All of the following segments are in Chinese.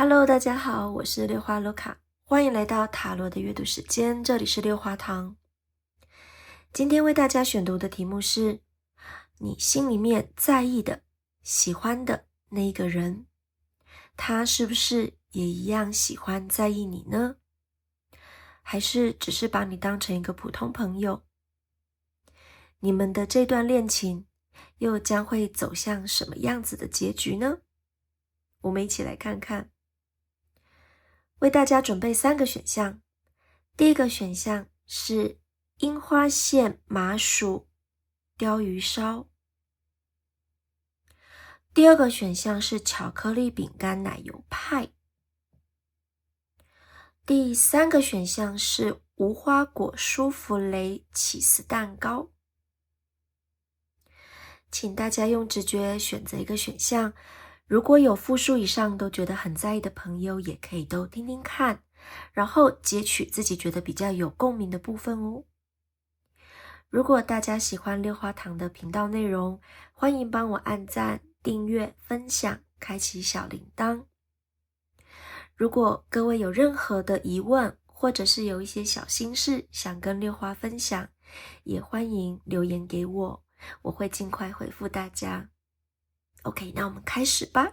Hello，大家好，我是六花卢卡，欢迎来到塔罗的阅读时间，这里是六花堂。今天为大家选读的题目是：你心里面在意的、喜欢的那一个人，他是不是也一样喜欢在意你呢？还是只是把你当成一个普通朋友？你们的这段恋情又将会走向什么样子的结局呢？我们一起来看看。为大家准备3个选项，第一个选项是樱花馅麻薯鲷鱼烧，第二个选项是巧克力饼干奶油派，第3个选项是无花果舒芙蕾起司蛋糕。请大家用直觉选择一个选项，如果有复数以上都觉得很在意的朋友，也可以都听听看，然后截取自己觉得比较有共鸣的部分哦。如果大家喜欢六花堂的频道内容，欢迎帮我按赞、订阅、分享、开启小铃铛。如果各位有任何的疑问，或者是有一些小心事想跟六花分享，也欢迎留言给我，我会尽快回复大家。OK， 那我们开始吧。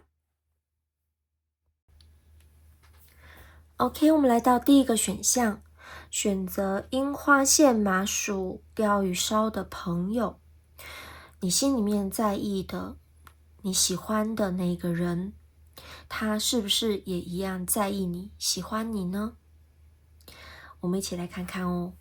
OK， 我们来到第一个选项，选择樱花馅麻薯鲷鱼烧的朋友，你心里面在意的、你喜欢的那个人，他是不是也一样在意你、喜欢你呢？我们一起来看看哦。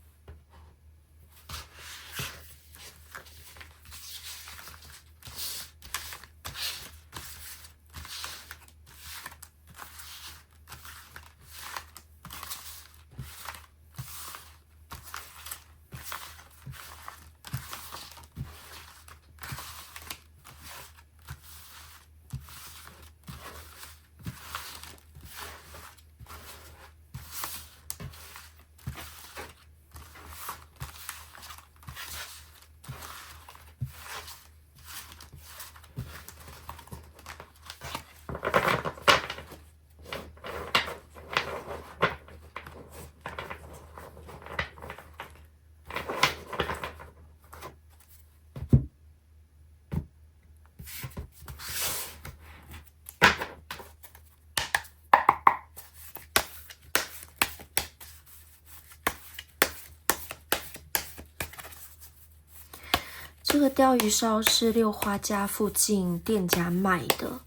这个鲷鱼烧是六花家附近店家卖的，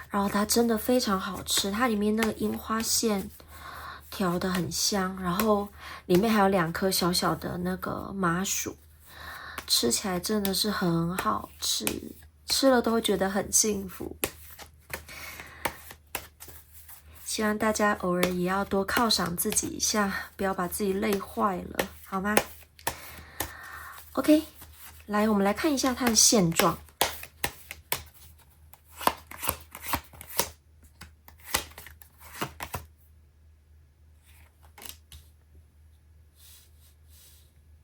然后它真的非常好吃，它里面那个樱花馅调得很香，然后里面还有2颗小小的那个麻薯，吃起来真的是很好吃，吃了都会觉得很幸福。希望大家偶尔也要多犒赏自己一下，不要把自己累坏了，好吗？ OK， 来，我们来看一下它的现状。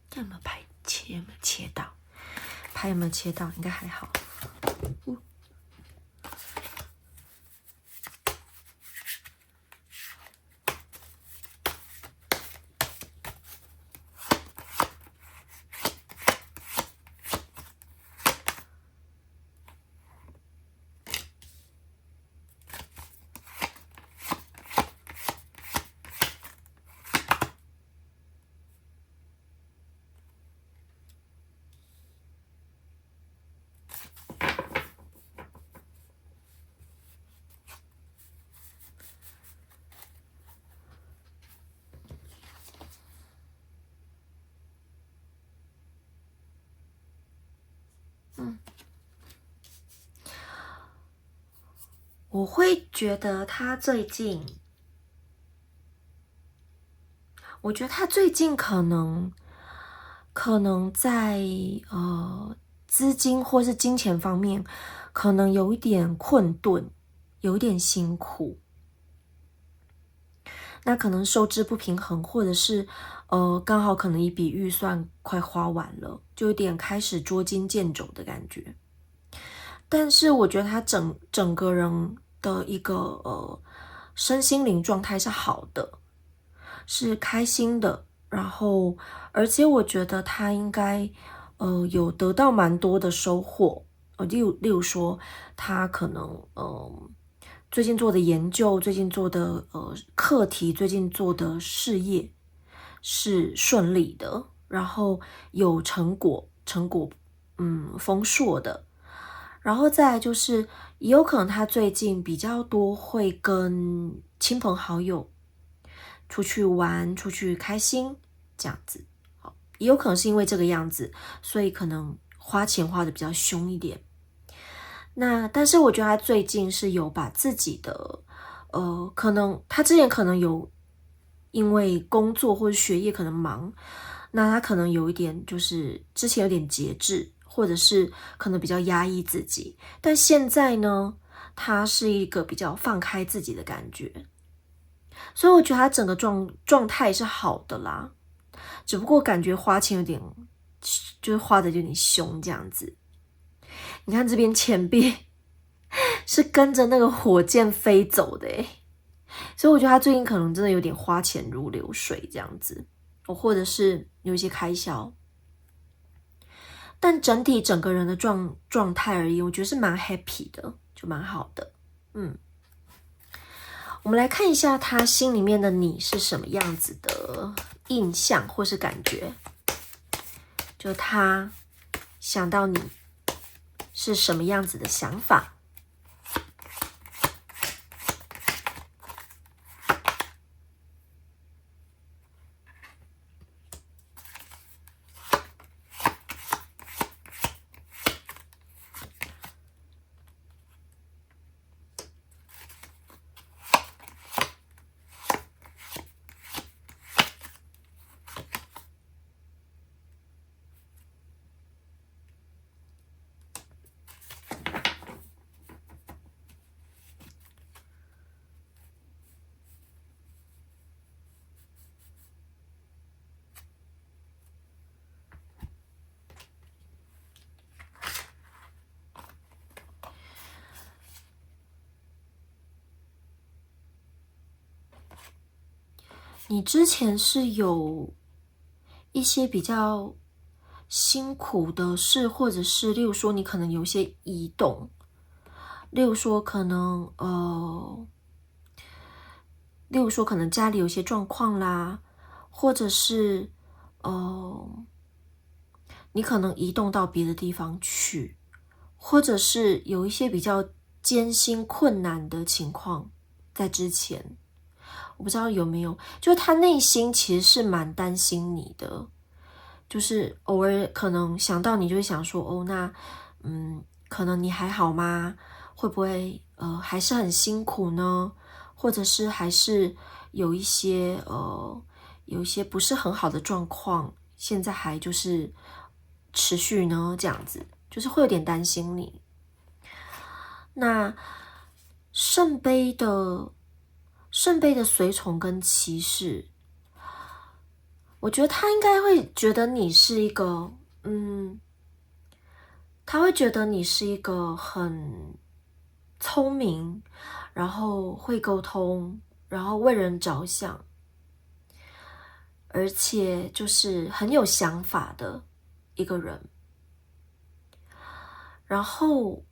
看有没有拍切，有没有切到？拍有没有切到？应该还好。我会觉得他最近，可能在资金或是金钱方面，可能有一点困顿，有一点辛苦。那可能收支不平衡，或者是刚好可能一笔预算快花完了，就有点开始捉襟见肘的感觉。但是我觉得他整个人的一个身心灵状态是好的，是开心的，然后而且我觉得他应该有得到蛮多的收获，例如说他可能最近做的研究，最近做的课题，最近做的事业是顺利的，然后有成果丰硕的。然后再来就是也有可能他最近比较多会跟亲朋好友出去玩，出去开心这样子。也有可能是因为这个样子，所以可能花钱花的比较凶一点。那但是我觉得他最近是有把自己的可能他之前可能有因为工作或者学业可能忙，那他可能有一点就是之前有点节制，或者是可能比较压抑自己，但现在呢，他是一个比较放开自己的感觉，所以我觉得他整个状态是好的啦，只不过感觉花钱有点就是花的有点凶这样子。你看这边钱币是跟着那个火箭飞走的诶，所以我觉得他最近可能真的有点花钱如流水这样子，或者是有一些开销，但整个人的状态而言，我觉得是蛮 happy 的，就蛮好的。我们来看一下他心里面的你是什么样子的印象或是感觉，就他想到你是什么样子的想法。你之前是有一些比较辛苦的事，或者是例如说你可能有一些移动，例如说可能家里有一些状况啦，或者是你可能移动到别的地方去，或者是有一些比较艰辛困难的情况在之前。我不知道有没有，就是他内心其实是蛮担心你的，就是偶尔可能想到你就会想说，那可能你还好吗？会不会还是很辛苦呢？或者是还是有一些不是很好的状况，现在还就是持续呢？这样子就是会有点担心你。那圣杯的随从跟骑士，我觉得他应该会觉得你是一个，他会觉得你是一个很聪明，然后会沟通，然后为人着想，而且就是很有想法的一个人。然后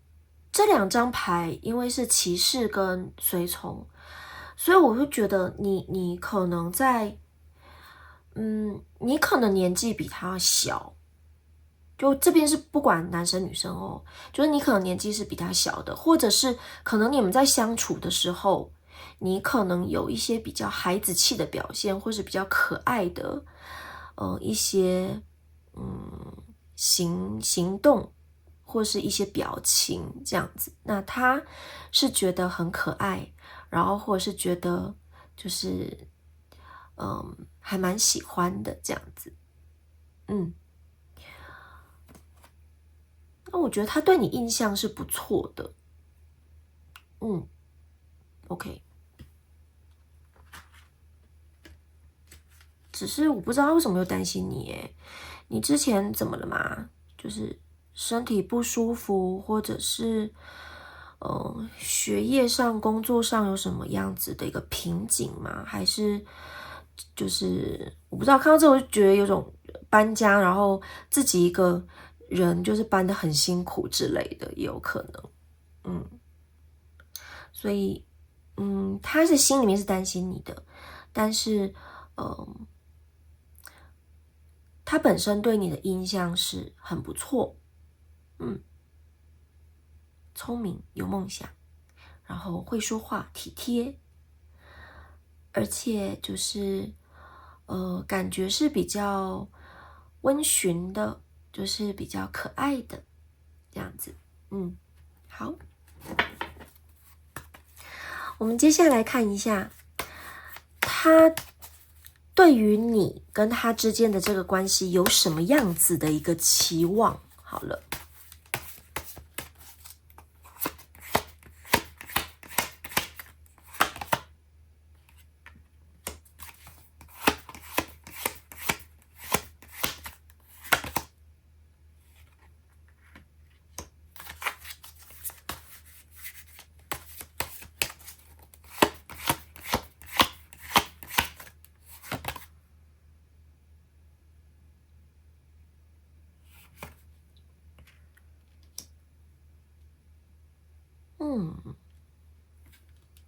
这两张牌因为是骑士跟随从，所以我会觉得你可能在，你可能年纪比他小，就这边是不管男生女生哦，就是你可能年纪是比他小的，或者是可能你们在相处的时候，你可能有一些比较孩子气的表现，或是比较可爱的一些行动，或是一些表情这样子。那他是觉得很可爱，然后或者是觉得就是还蛮喜欢的这样子。那我觉得他对你印象是不错的。OK。只是我不知道他为什么又担心你耶，你之前怎么了嘛？就是身体不舒服，或者是学业上、工作上有什么样子的一个瓶颈吗？还是就是我不知道，看到这我就觉得有种搬家，然后自己一个人就是搬得很辛苦之类的，也有可能。所以他是心里面是担心你的，但是他本身对你的印象是很不错，聪明有梦想，然后会说话体贴，而且就是感觉是比较温驯的，就是比较可爱的这样子。好，我们接下来看一下他对于你跟他之间的这个关系有什么样子的一个期望。好了，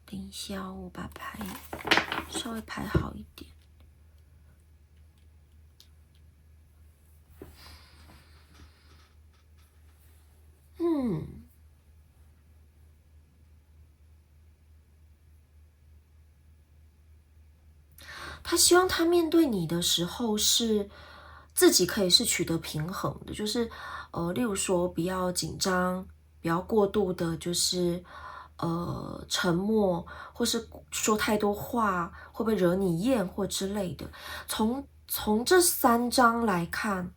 等一下，我把牌稍微排好一点。他希望他面对你的时候是自己可以是取得平衡的，就是例如说不要紧张，不要过度的，就是沉默，或是说太多话，会不会惹你厌或之类的。从这3张来看，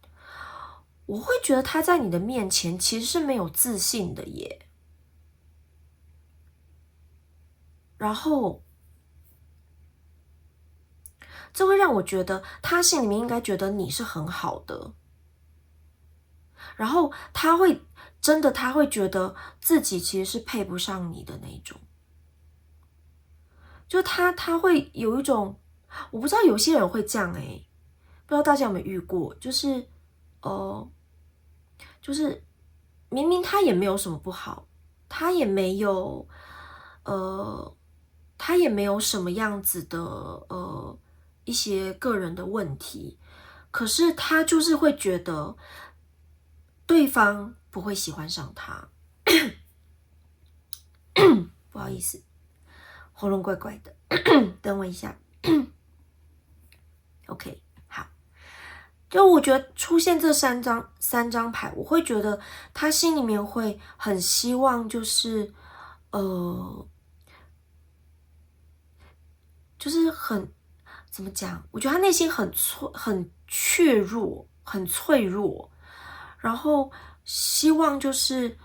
我会觉得他在你的面前其实是没有自信的耶。然后这会让我觉得他心里面应该觉得你是很好的，然后他会觉得自己其实是配不上你的那种，就他会有一种，我不知道有些人会这样不知道大家有没有遇过，就是明明他也没有什么不好，他也没有什么样子的一些个人的问题，可是他就是会觉得对方不会喜欢上他。不好意思，喉咙怪怪的，等我一下。OK， 好。就我觉得出现这三张牌，我会觉得他心里面会很希望，就是就是怎么讲？我觉得他内心很怯弱，很脆弱，然后希望就是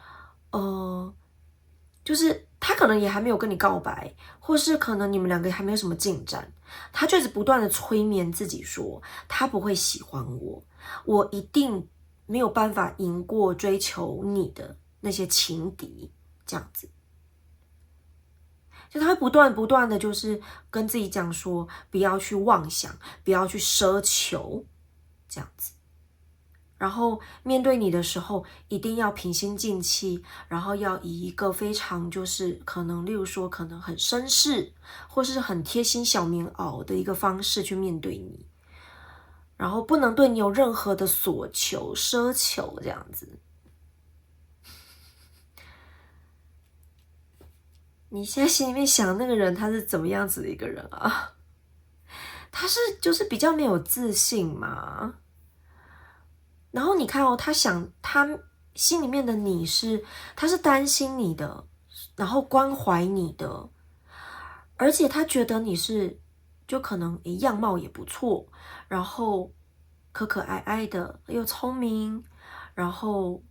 就是他可能也还没有跟你告白，或是可能你们两个还没有什么进展，他就一直不断的催眠自己说，他不会喜欢我，我一定没有办法赢过追求你的那些情敌，这样子。就他会不断的就是跟自己讲说，不要去妄想，不要去奢求，这样子。然后面对你的时候，一定要平心静气，然后要以一个非常就是可能，例如说可能很绅士，或是很贴心小棉袄的一个方式去面对你，然后不能对你有任何的所求、奢求这样子。你现在心里面想那个人他是怎么样子的一个人啊？他是就是比较没有自信嘛。然后你看他心里面的你是，他是担心你的，然后关怀你的，而且他觉得你是就可能样貌也不错，然后可可爱爱的，又聪明，然后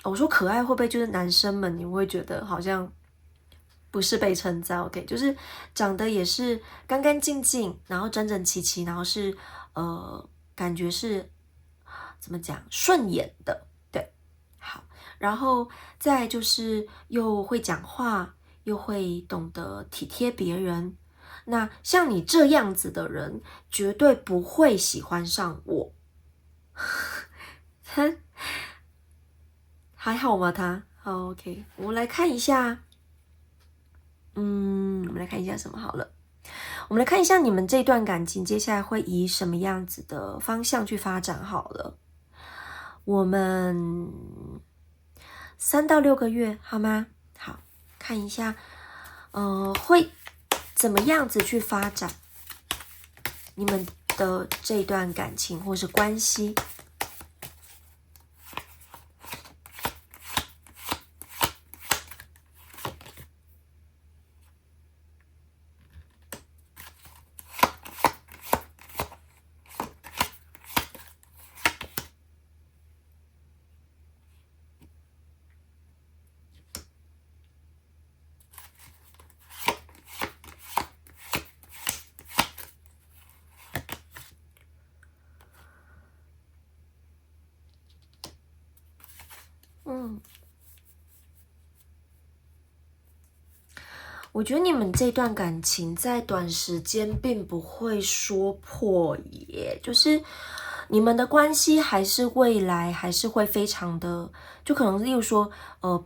我说可爱会不会就是男生们你会觉得好像不是被称赞 ？OK， 就是长得也是干干净净，然后整整齐齐，然后是感觉是怎么讲顺眼的，对，好。然后再就是又会讲话，又会懂得体贴别人。那像你这样子的人，绝对不会喜欢上我。还好吗？他好 OK， 我们来看一下，我们来看一下什么好了。我们来看一下你们这段感情接下来会以什么样子的方向去发展好了。我们3到6个月好吗？好，看一下，会怎么样子去发展你们的这段感情或是关系。我觉得你们这段感情在短时间并不会说破耶，就是你们的关系还是未来还是会非常的，就可能例如说，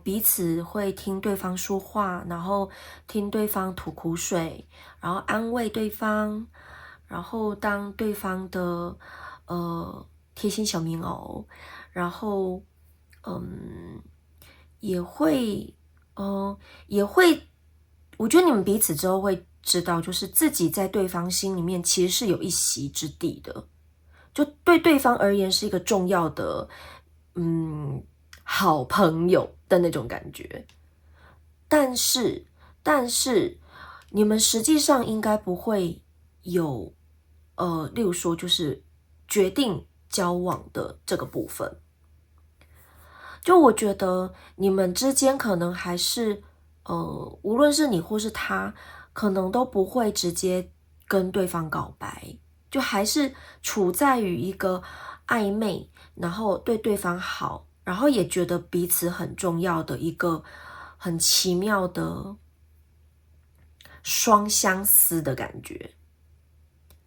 彼此会听对方说话，然后听对方吐苦水，然后安慰对方，然后当对方的贴心小棉袄，然后也会我觉得你们彼此之后会知道，就是自己在对方心里面其实是有一席之地的，就对对方而言是一个重要的，好朋友的那种感觉。但是，你们实际上应该不会有，例如说就是决定交往的这个部分。就我觉得你们之间可能还是，无论是你或是他，可能都不会直接跟对方告白，就还是处在于一个暧昧，然后对对方好，然后也觉得彼此很重要的一个很奇妙的双相思的感觉。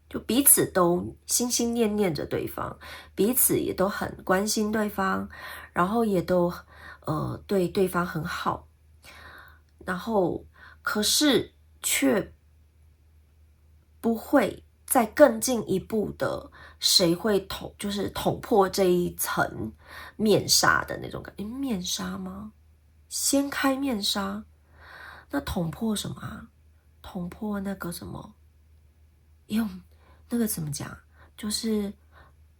就彼此都心心念念着对方，彼此也都很关心对方，然后也都对对方很好，然后可是却不会再更进一步的谁会就是捅破这一层面纱的那种感觉。面纱吗？掀开面纱，那捅破什么啊？捅破那个什么？用那个怎么讲？就是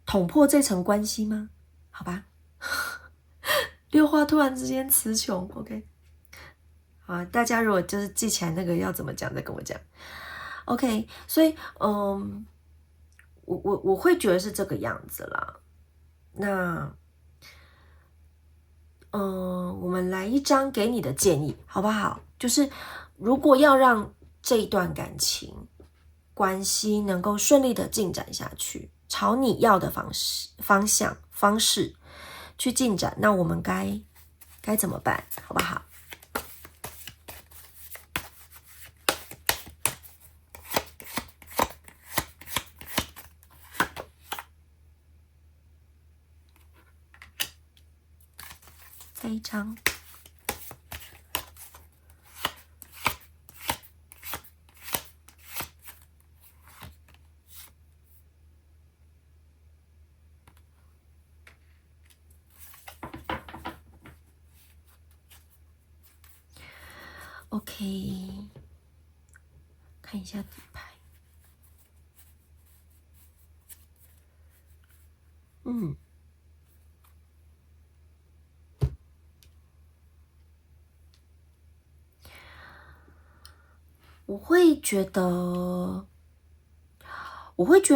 捅破这层关系吗？好吧，六花突然之间词穷 ，OK， 好，大家如果就是记起来那个要怎么讲，再跟我讲 ，OK。所以，我会觉得是这个样子啦。那，我们来一张给你的建议，好不好？就是如果要让这一段感情关系能够顺利的进展下去，朝你要的方式去进展，那我们该怎么办，好不好？这一张。OK， 看一下底牌。我会觉得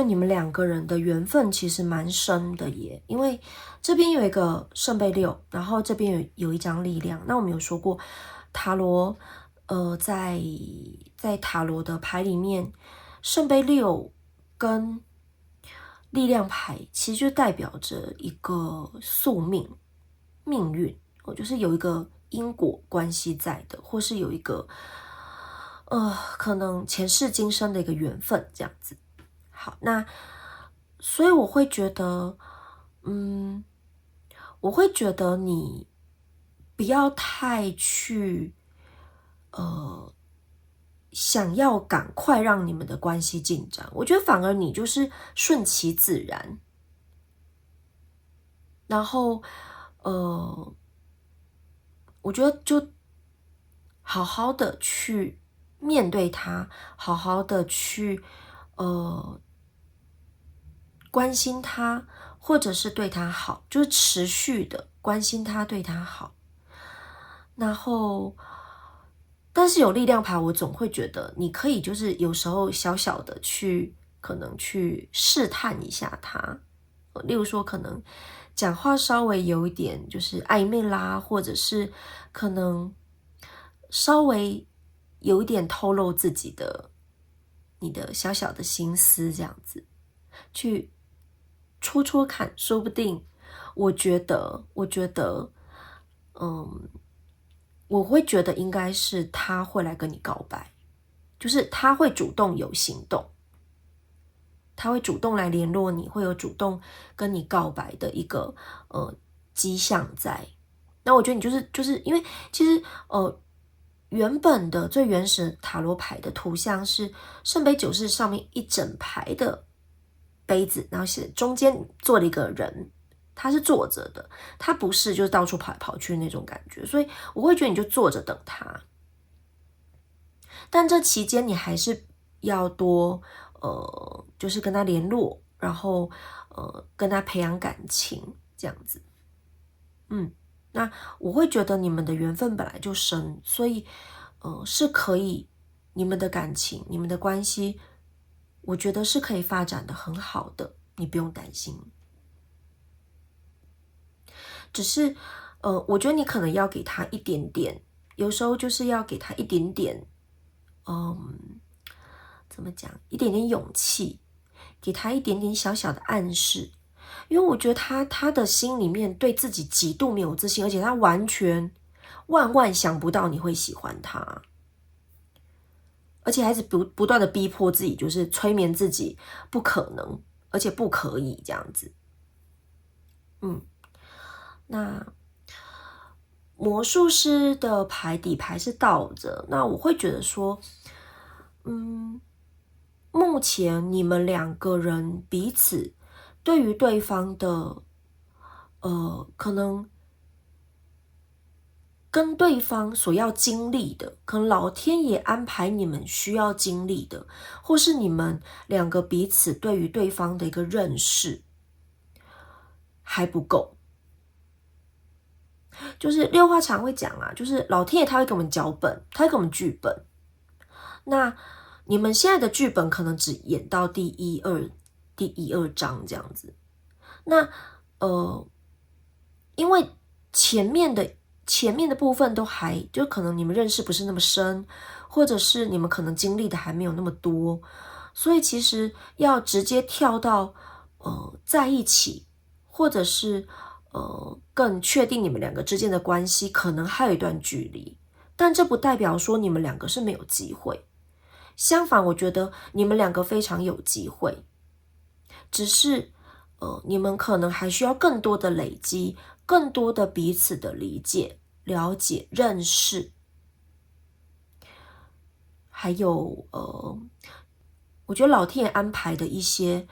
你们两个人的缘分其实蛮深的耶，因为这边有一个圣杯6，然后这边有一张力量。那我们有说过，塔罗，在塔罗的牌里面，圣杯6跟力量牌其实就代表着一个宿命、命运，就是有一个因果关系在的，或是有一个可能前世今生的一个缘分这样子。好，那所以我会觉得，我会觉得你不要太去想要赶快让你们的关系进展，我觉得反而你就是顺其自然，然后我觉得就好好的去面对他，好好的去关心他，或者是对他好，就是持续的关心他，对他好。然后但是有力量牌，我总会觉得你可以就是有时候小小的去可能去试探一下他，例如说可能讲话稍微有一点就是暧昧啦，或者是可能稍微有一点透露自己的你的小小的心思，这样子去戳戳看，说不定我觉得我会觉得应该是他会来跟你告白，就是他会主动有行动，他会主动来联络你，会有主动跟你告白的一个迹象在。那我觉得你就是因为其实原本的最原始的塔罗牌的图像是圣杯九是上面一整排的杯子，然后中间坐了一个人，他是坐着的，他不是就是到处跑来跑去那种感觉，所以我会觉得你就坐着等他。但这期间你还是要多就是跟他联络，然后跟他培养感情这样子。那我会觉得你们的缘分本来就深，所以是可以，你们的感情，你们的关系，我觉得是可以发展的很好的，你不用担心。只是我觉得你可能要给他一点点，有时候就是要给他一点点怎么讲，一点点勇气，给他一点点小小的暗示。因为我觉得他的心里面对自己极度没有自信，而且他完全万万想不到你会喜欢他，而且还是不断的逼迫自己，就是催眠自己不可能，而且不可以这样子。那魔术师的底牌是倒着，那我会觉得说，目前你们两个人彼此对于对方的可能跟对方所要经历的，可能老天爷安排你们需要经历的，或是你们两个彼此对于对方的一个认识还不够。就是六花常会讲啊，就是老天爷他会给我们脚本，他会给我们剧本。那你们现在的剧本可能只演到第一二章这样子。那因为前面的部分都还就可能你们认识不是那么深，或者是你们可能经历的还没有那么多，所以其实要直接跳到在一起，或者是更确定你们两个之间的关系，可能还有一段距离。但这不代表说你们两个是没有机会，相反，我觉得你们两个非常有机会，只是你们可能还需要更多的累积，更多的彼此的理解、了解、认识，还有我觉得老天爷安排的一些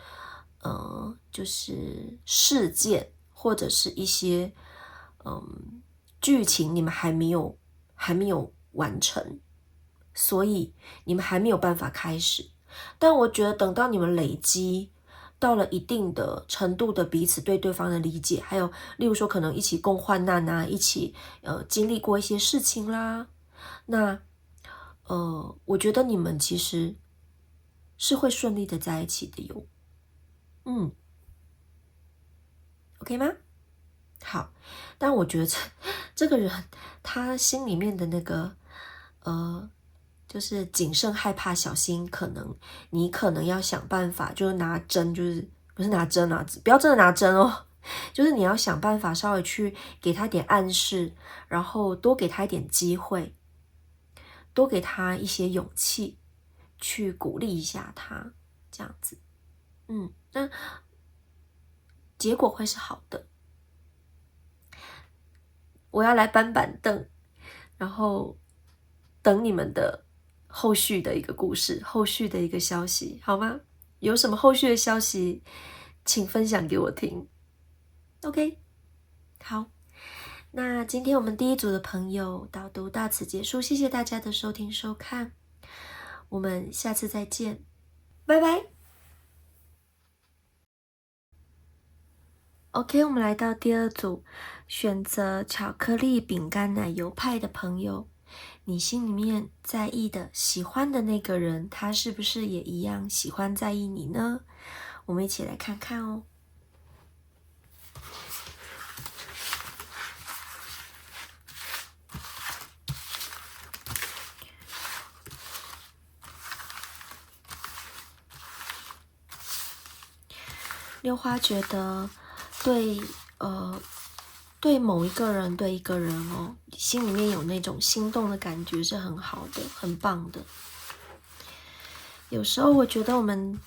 就是事件或者是一些剧情，你们还没有完成，所以你们还没有办法开始。但我觉得等到你们累积到了一定的程度的彼此对对方的理解，还有例如说可能一起共患难啊，一起经历过一些事情啦，那我觉得你们其实是会顺利的在一起的哟。OK 吗？好，但我觉得这个人他心里面的那个就是谨慎、害怕、小心，你可能要想办法，就是拿针，就是不是拿针啊，不要真的拿针哦，就是你要想办法稍微去给他点暗示，然后多给他一点机会，多给他一些勇气，去鼓励一下他，这样子。那结果会是好的。我要来搬板凳，然后等你们的后续的一个故事，后续的一个消息，好吗？有什么后续的消息，请分享给我听。OK， 好，那今天我们第一组的朋友导读到此结束，谢谢大家的收听收看，我们下次再见，拜拜。OK， 我们来到第二组，选择巧克力饼干奶油派的朋友，你心里面在意的、喜欢的那个人，他是不是也一样喜欢在意你呢？我们一起来看看哦。六花觉得对某一个人，对一个人哦，心里面有那种心动的感觉是很好的，很棒的。有时候我觉得我们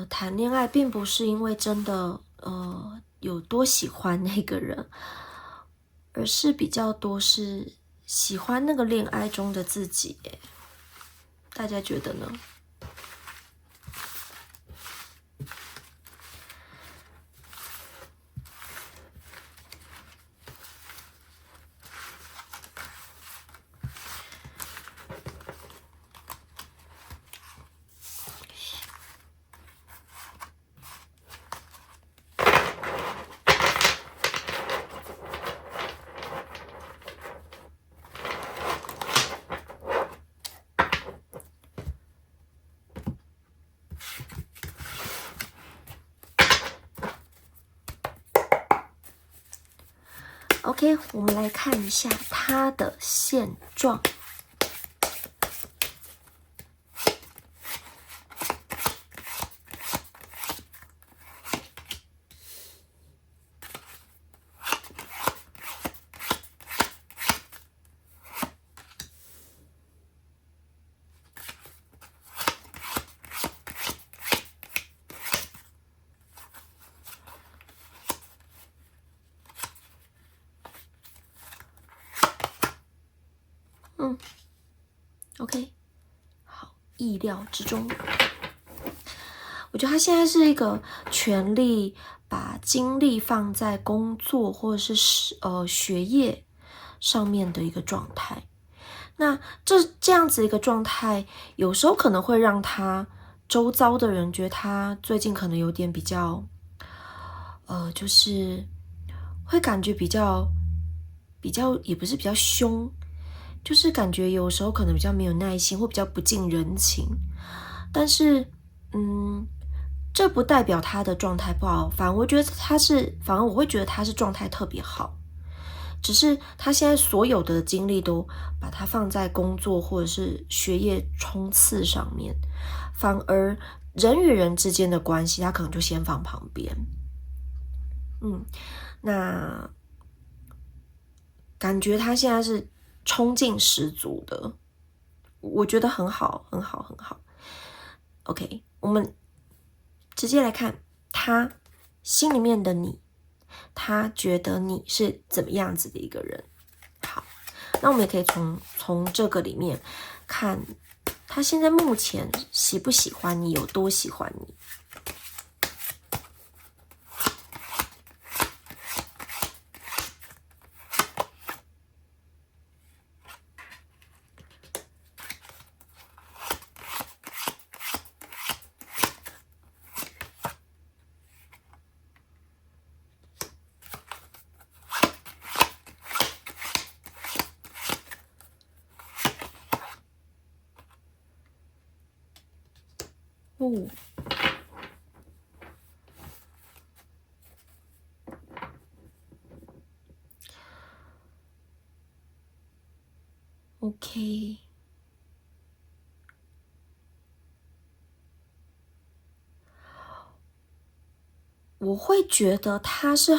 谈恋爱并不是因为真的有多喜欢那个人，而是比较多是喜欢那个恋爱中的自己耶。大家觉得呢？OK， 我们来看一下他的现状。OK， 好，意料之中。我觉得他现在是一个全力把精力放在工作或者是学业上面的一个状态。那这样子一个状态，有时候可能会让他周遭的人觉得他最近可能有点比较，就是会感觉比较也不是比较凶，就是感觉有时候可能比较没有耐心，或比较不近人情。但是，这不代表他的状态不好，反而我会觉得他是状态特别好。只是他现在所有的精力都把它放在工作或者是学业冲刺上面，反而人与人之间的关系，他可能就先放旁边。那感觉他现在是冲劲十足的，我觉得很好，很好，很好。OK， 我们直接来看他心里面的你，他觉得你是怎么样子的一个人。好，那我们也可以从这个里面看他现在目前喜不喜欢你，有多喜欢你。OK，我会觉得他是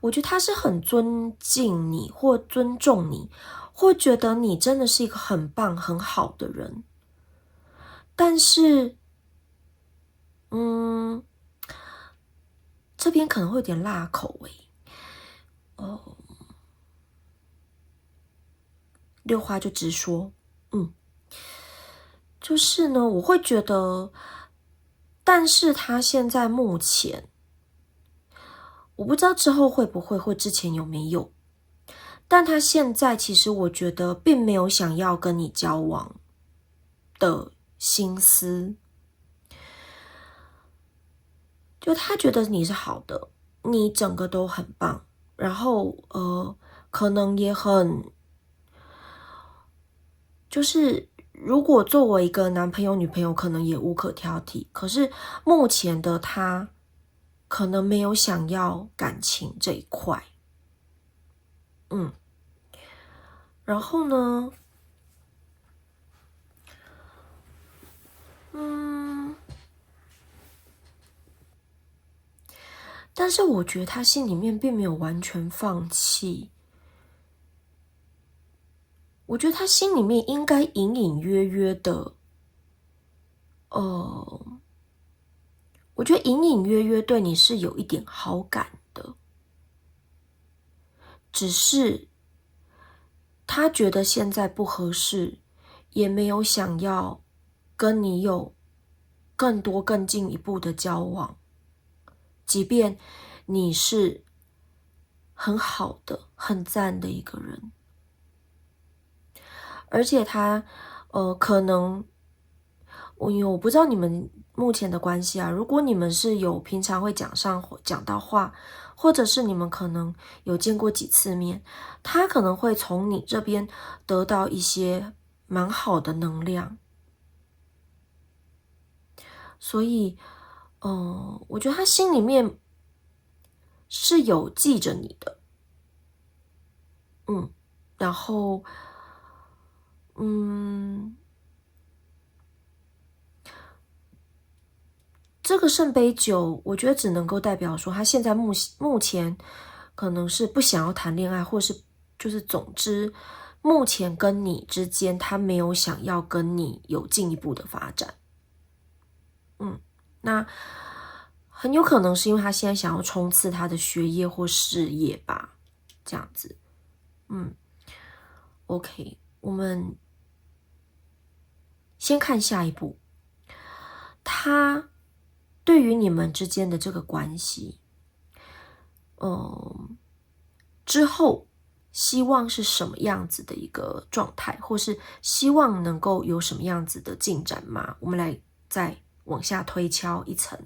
我觉得他是很尊敬你，或尊重你，或觉得你真的是一个很棒、很好的人。但是，这边可能会有点辣口六花就直说，就是呢，我会觉得，但是他现在目前，我不知道之后会不会，或之前有没有，但他现在其实我觉得并没有想要跟你交往的心思，就他觉得你是好的，你整个都很棒，然后可能也就是如果作为一个男朋友女朋友，可能也无可挑剔，可是目前的他可能没有想要感情这一块，然后呢，但是我觉得他心里面并没有完全放弃，我觉得他心里面应该隐隐约约的，我觉得隐隐约约对你是有一点好感的，只是他觉得现在不合适，也没有想要跟你有更多更进一步的交往，即便你是很好的、很赞的一个人，而且他可能我不知道你们目前的关系啊，如果你们是有平常会讲到话，或者是你们可能有见过几次面，他可能会从你这边得到一些蛮好的能量，所以我觉得他心里面是有记着你的，然后这个圣杯九，我觉得只能够代表说，他现在目前可能是不想要谈恋爱，或是就是总之，目前跟你之间，他没有想要跟你有进一步的发展。那很有可能是因为他现在想要冲刺他的学业或事业吧，这样子。OK，我们先看下一步，他对于你们之间的这个关系。之后希望是什么样子的一个状态，或是希望能够有什么样子的进展吗？我们来再往下推敲一层。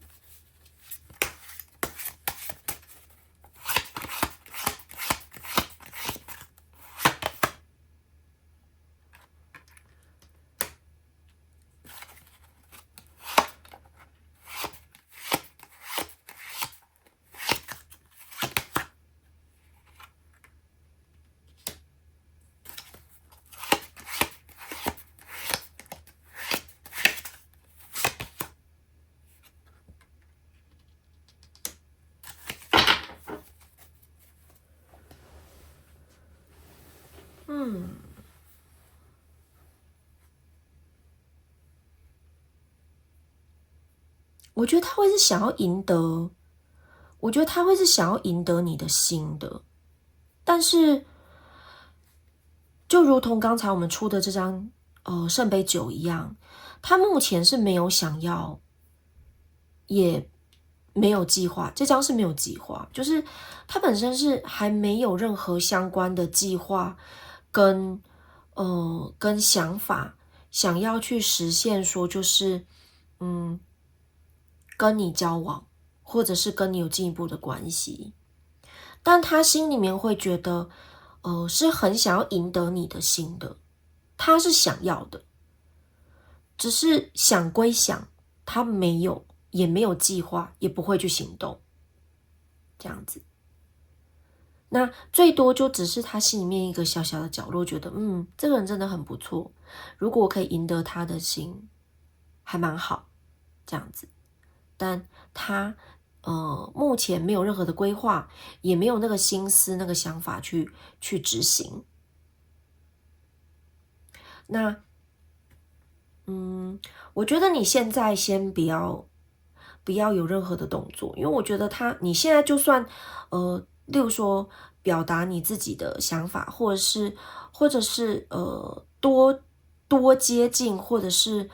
我觉得他会是想要赢得，我觉得他会是想要赢得你的心的，但是就如同刚才我们出的这张圣杯九一样，他目前是没有想要，也没有计划，这张是没有计划，就是他本身是还没有任何相关的计划跟想法，想要去实现说就是跟你交往，或者是跟你有进一步的关系，但他心里面会觉得是很想要赢得你的心的，他是想要的，只是想归想，他没有，也没有计划，也不会去行动，这样子。那最多就只是他心里面一个小小的角落，觉得这个人真的很不错，如果我可以赢得他的心，还蛮好，这样子。但他目前没有任何的规划，也没有那个心思、那个想法去执行。那，我觉得你现在先不要有任何的动作，因为我觉得你现在就算例如说表达你自己的想法，或者是多接近，或者是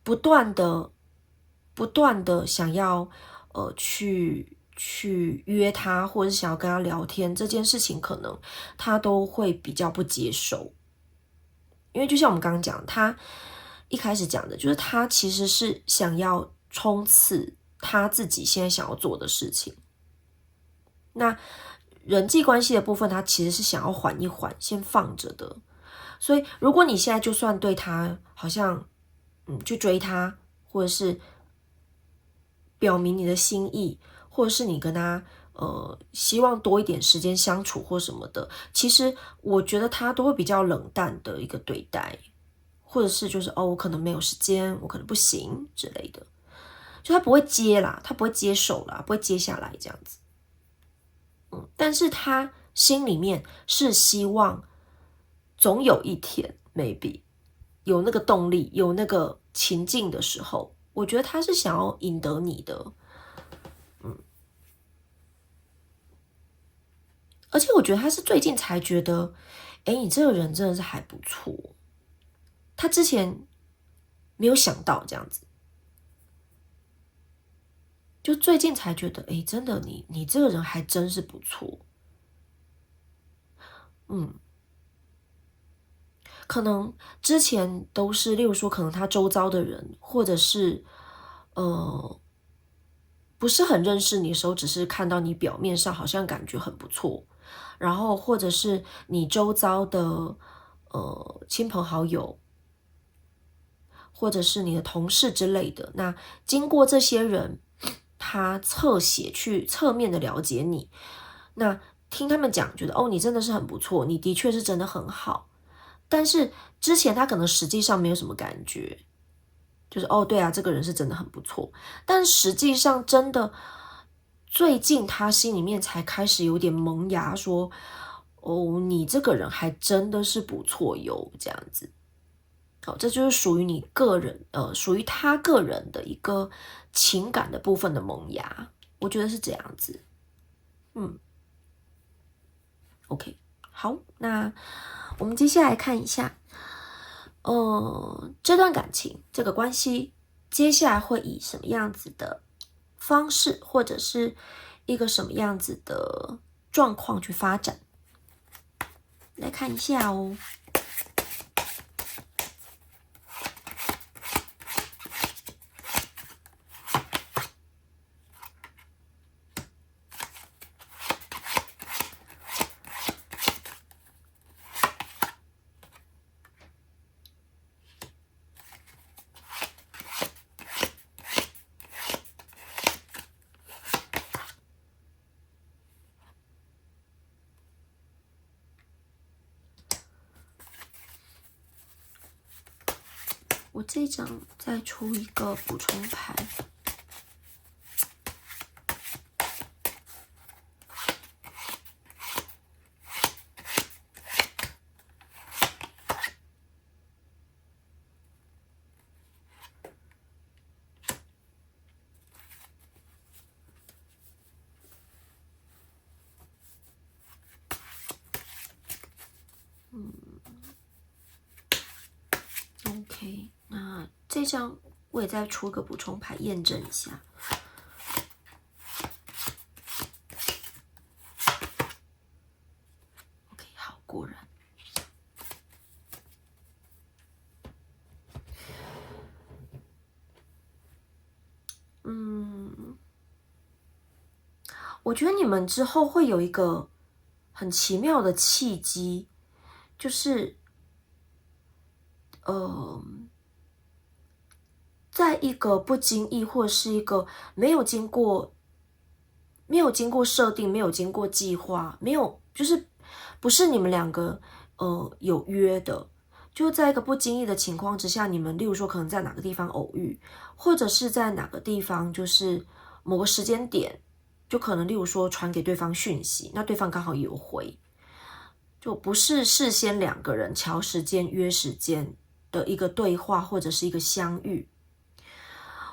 不断的想要去约他，或者是想要跟他聊天，这件事情可能他都会比较不接受。因为就像我们刚刚讲，他一开始讲的就是他其实是想要冲刺他自己现在想要做的事情。那人际关系的部分，他其实是想要缓一缓，先放着的。所以如果你现在就算对他好像去追他，或者是表明你的心意，或者是你跟他希望多一点时间相处或什么的，其实我觉得他都会比较冷淡的一个对待，或者是就是我可能没有时间，我可能不行之类的，就他不会接啦，他不会接手啦，不会接下来这样子。但是他心里面是希望总有一天 maybe 有那个动力，有那个情境的时候，我觉得他是想要赢得你的。而且我觉得他是最近才觉得，你这个人真的是还不错。他之前没有想到这样子，就最近才觉得，真的你这个人还真是不错。可能之前都是，例如说，可能他周遭的人，或者是不是很认识你的时候，只是看到你表面上好像感觉很不错，然后或者是你周遭的亲朋好友，或者是你的同事之类的，那经过这些人他去侧面的了解你，那听他们讲，觉得你真的是很不错，你的确是真的很好，但是之前他可能实际上没有什么感觉，就是对啊，这个人是真的很不错，但实际上真的最近他心里面才开始有点萌芽，说你这个人还真的是不错哟，这样子。这就是属于你个人，属于他个人的一个情感的部分的萌芽，我觉得是这样子。OK， 好，那我们接下来看一下，这段感情，这个关系，接下来会以什么样子的方式，或者是一个什么样子的状况去发展？来看一下哦。我这一张再出一个补充牌。OK， 那这张我也再出个补充牌验证一下。OK， 好，果然。我觉得你们之后会有一个很奇妙的契机，就是在一个不经意，或是一个没有经过设定，没有经过计划，没有就是不是你们两个有约的，就在一个不经意的情况之下，你们例如说可能在哪个地方偶遇，或者是在哪个地方就是某个时间点，就可能例如说传给对方讯息，那对方刚好也有回，就不是事先两个人瞧时间约时间的一个对话或者是一个相遇。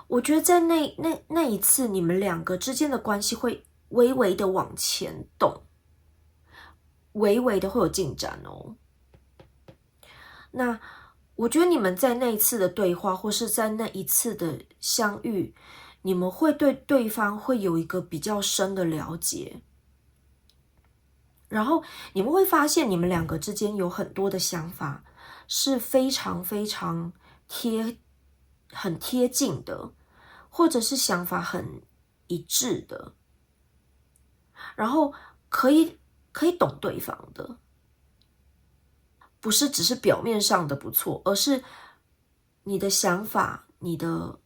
我觉得在那一次，你们两个之间的关系会微微的往前动，微微的会有进展哦。那我觉得你们在那一次的对话，或是在那一次的相遇，你们会对对方会有一个比较深的了解，然后你们会发现你们两个之间有很多的想法是非常非常很贴近的，或者是想法很一致的，然后可以懂对方的，不是只是表面上的不错，而是你的想法，你的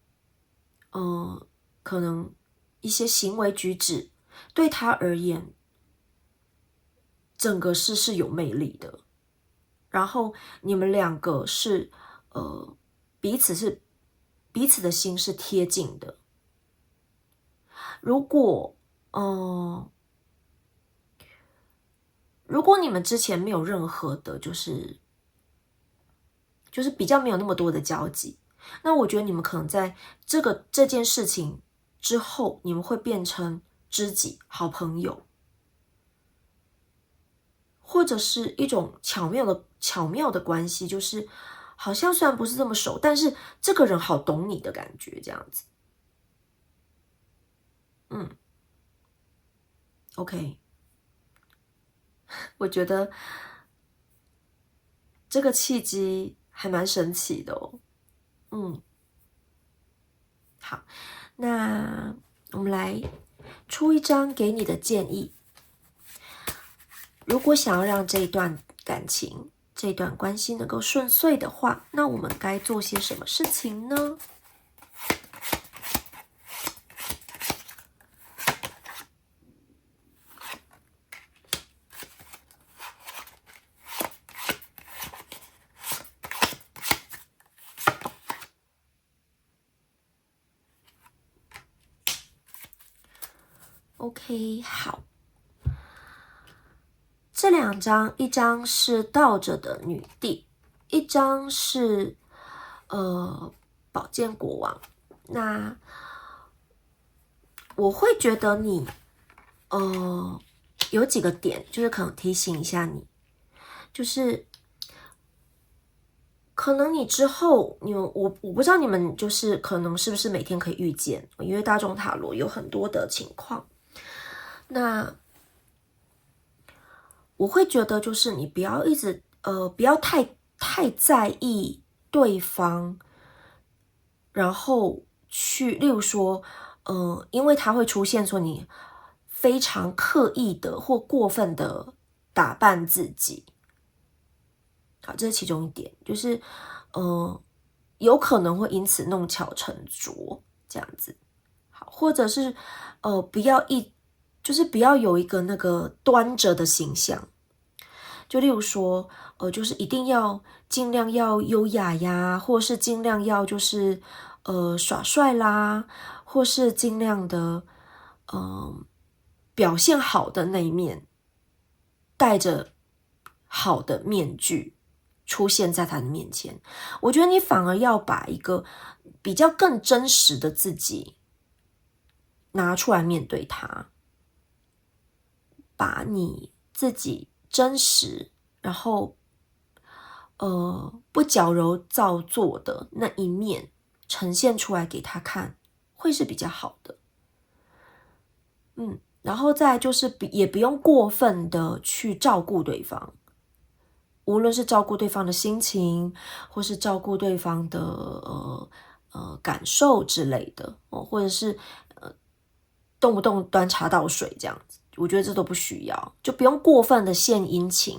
可能一些行为举止对他而言，整个是有魅力的。然后你们两个是彼此的心是贴近的。如果你们之前没有任何的就是比较没有那么多的交集，那我觉得你们可能在这件事情之后，你们会变成知己、好朋友，或者是一种巧妙的关系，就是好像虽然不是这么熟，但是这个人好懂你的感觉，这样子。OK， 我觉得这个契机还蛮神奇的哦。好，那我们来出一张给你的建议。如果想要让这一段感情、这段关系能够顺遂的话，那我们该做些什么事情呢？OK， 好。这两张，一张是倒着的女帝，一张是宝剑国王。那我会觉得你有几个点，就是可能提醒一下你，就是可能你之后我不知道你们就是可能是不是每天可以遇见，因为大众塔罗有很多的情况。那我会觉得就是你不要一直不要太在意对方，然后去例如说因为他会出现说你非常刻意的或过分的打扮自己。好，这是其中一点，就是有可能会因此弄巧成拙这样子。好，或者是不要就是不要有一个那个端着的形象，就例如说就是一定要尽量要优雅呀，或是尽量要就是耍帅啦，或是尽量的表现好的那一面，戴着好的面具出现在他的面前。我觉得你反而要把一个比较更真实的自己拿出来面对他，把你自己真实，然后不矫揉造作的那一面呈现出来给他看，会是比较好的。然后再来就是也不用过分的去照顾对方，无论是照顾对方的心情，或是照顾对方的感受之类的，或者是动不动端茶倒水这样子，我觉得这都不需要，就不用过分的献殷勤，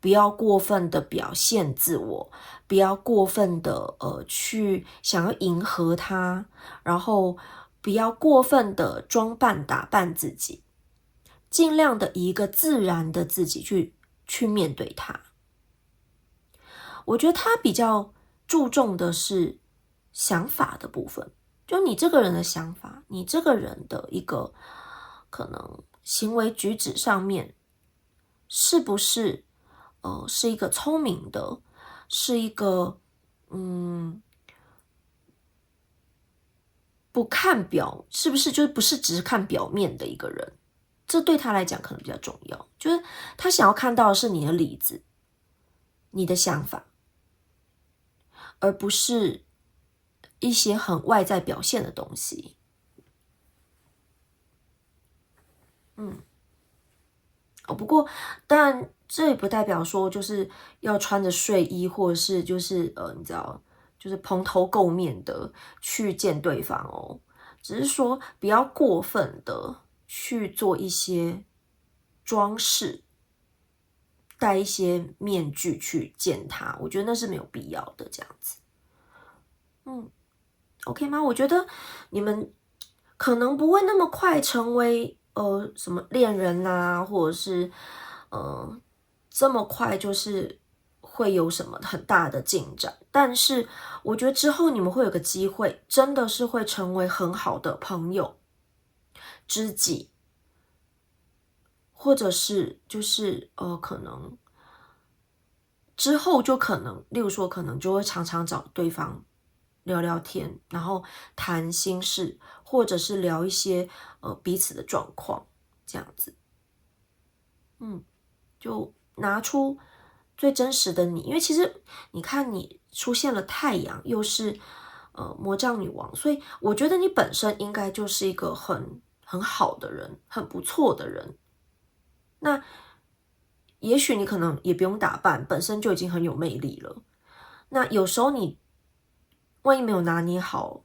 不要过分的表现自我，不要过分的去想要迎合他，然后不要过分的装扮打扮自己，尽量的以一个自然的自己去面对他。我觉得他比较注重的是想法的部分，就你这个人的想法，你这个人的一个可能行为举止上面，是不是是一个聪明的，是一个不看表，是不是就是不是只是看表面的一个人？这对他来讲可能比较重要，就是他想要看到的是你的理子，你的想法，而不是一些很外在表现的东西。不过当然这也不代表说就是要穿着睡衣，或者是就是你知道，就是蓬头垢面的去见对方哦。只是说不要过分的去做一些装饰，戴一些面具去见他，我觉得那是没有必要的，这样子。OK 吗？我觉得你们可能不会那么快成为什么恋人啊，或者是这么快就是会有什么很大的进展。但是我觉得之后你们会有个机会，真的是会成为很好的朋友、知己，或者是就是可能之后就可能，例如说可能就会常常找对方聊聊天，然后谈心事，或者是聊一些彼此的状况，这样子。就拿出最真实的你，因为其实你看你出现了太阳，又是魔杖女王，所以我觉得你本身应该就是一个很好的人，很不错的人。那也许你可能也不用打扮，本身就已经很有魅力了。那有时候你万一没有拿捏好，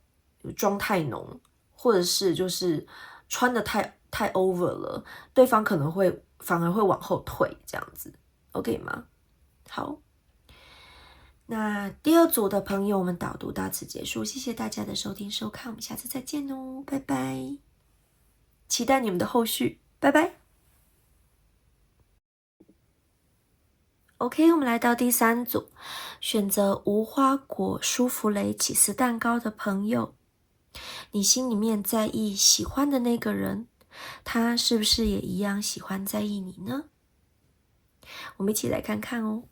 妆太浓，或者是就是穿的太 over 了，对方可能会反而会往后退，这样子 ，OK 吗？好，那第二组的朋友，我们导读到此结束，谢谢大家的收听收看，我们下次再见哦，拜拜，期待你们的后续，拜拜。OK，我们来到第三组，选择无花果舒芙蕾起司蛋糕的朋友，你心里面在意喜欢的那个人，他是不是也一样喜欢在意你呢？我们一起来看看哦。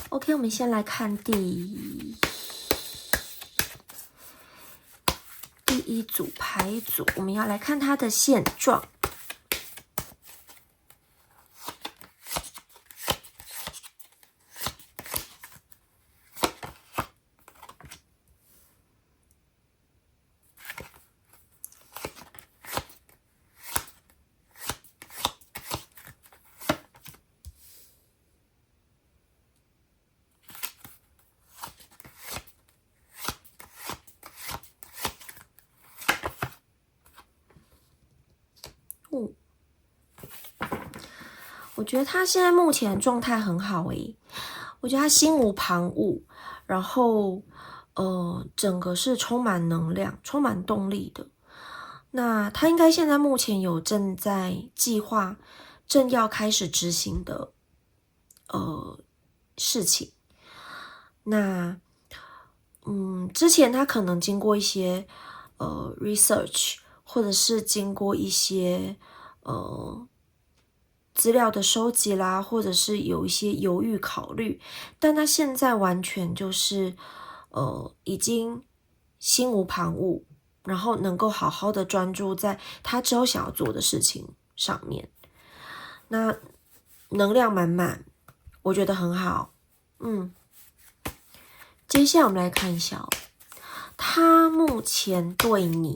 OK，我们先来看第一组牌组，我们要来看它的现状。我觉得他现在目前状态很好诶，我觉得他心无旁骛，然后整个是充满能量、充满动力的。那他应该现在目前有正在计划、正要开始执行的事情。那之前他可能经过一些research，或者是经过一些资料的收集啦，或者是有一些犹豫考虑，但他现在完全就是已经心无旁骛，然后能够好好的专注在他之后想要做的事情上面，那能量满满，我觉得很好。接下来我们来看一下哦，他目前对你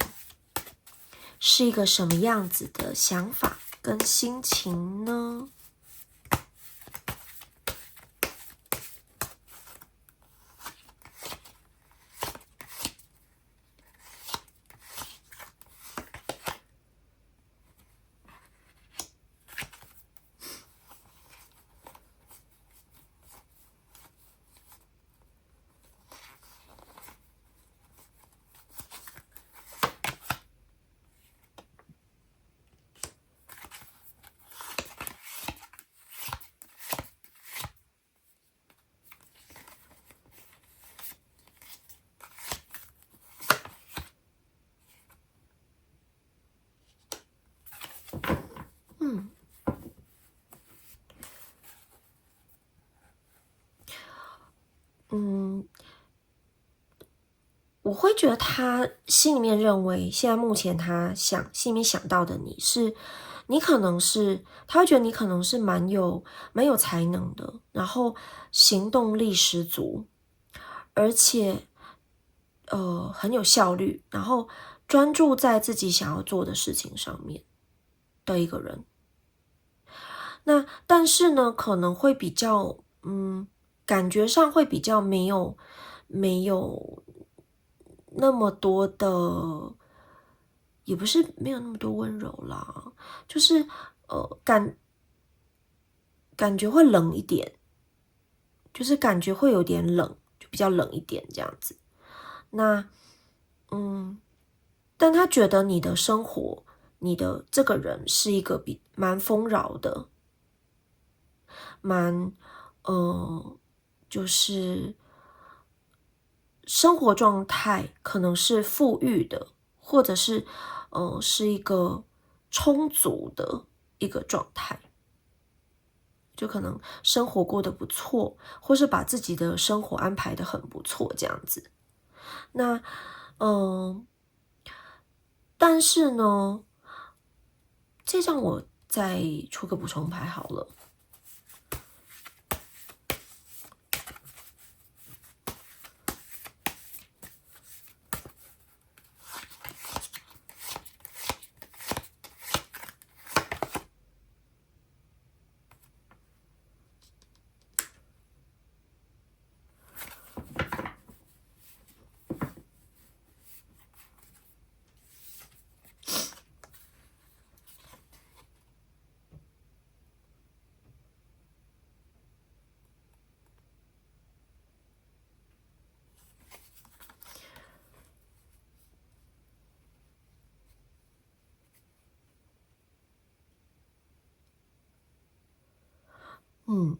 是一个什么样子的想法跟心情呢？我会觉得他心里面认为，现在目前他心里面想到的你是，你可能是，他会觉得你可能是蛮有才能的，然后行动力十足，而且很有效率，然后专注在自己想要做的事情上面的一个人。那但是呢，可能会比较感觉上会比较没有那么多的，也不是没有那么多温柔啦，就是感觉会冷一点，就是感觉会有点冷，就比较冷一点这样子。那但他觉得你的生活，你的这个人是一个蛮丰饶的，蛮就是生活状态可能是富裕的，或者是是一个充足的一个状态，就可能生活过得不错，或是把自己的生活安排得很不错这样子。那但是呢，这张我再出个补充牌好了。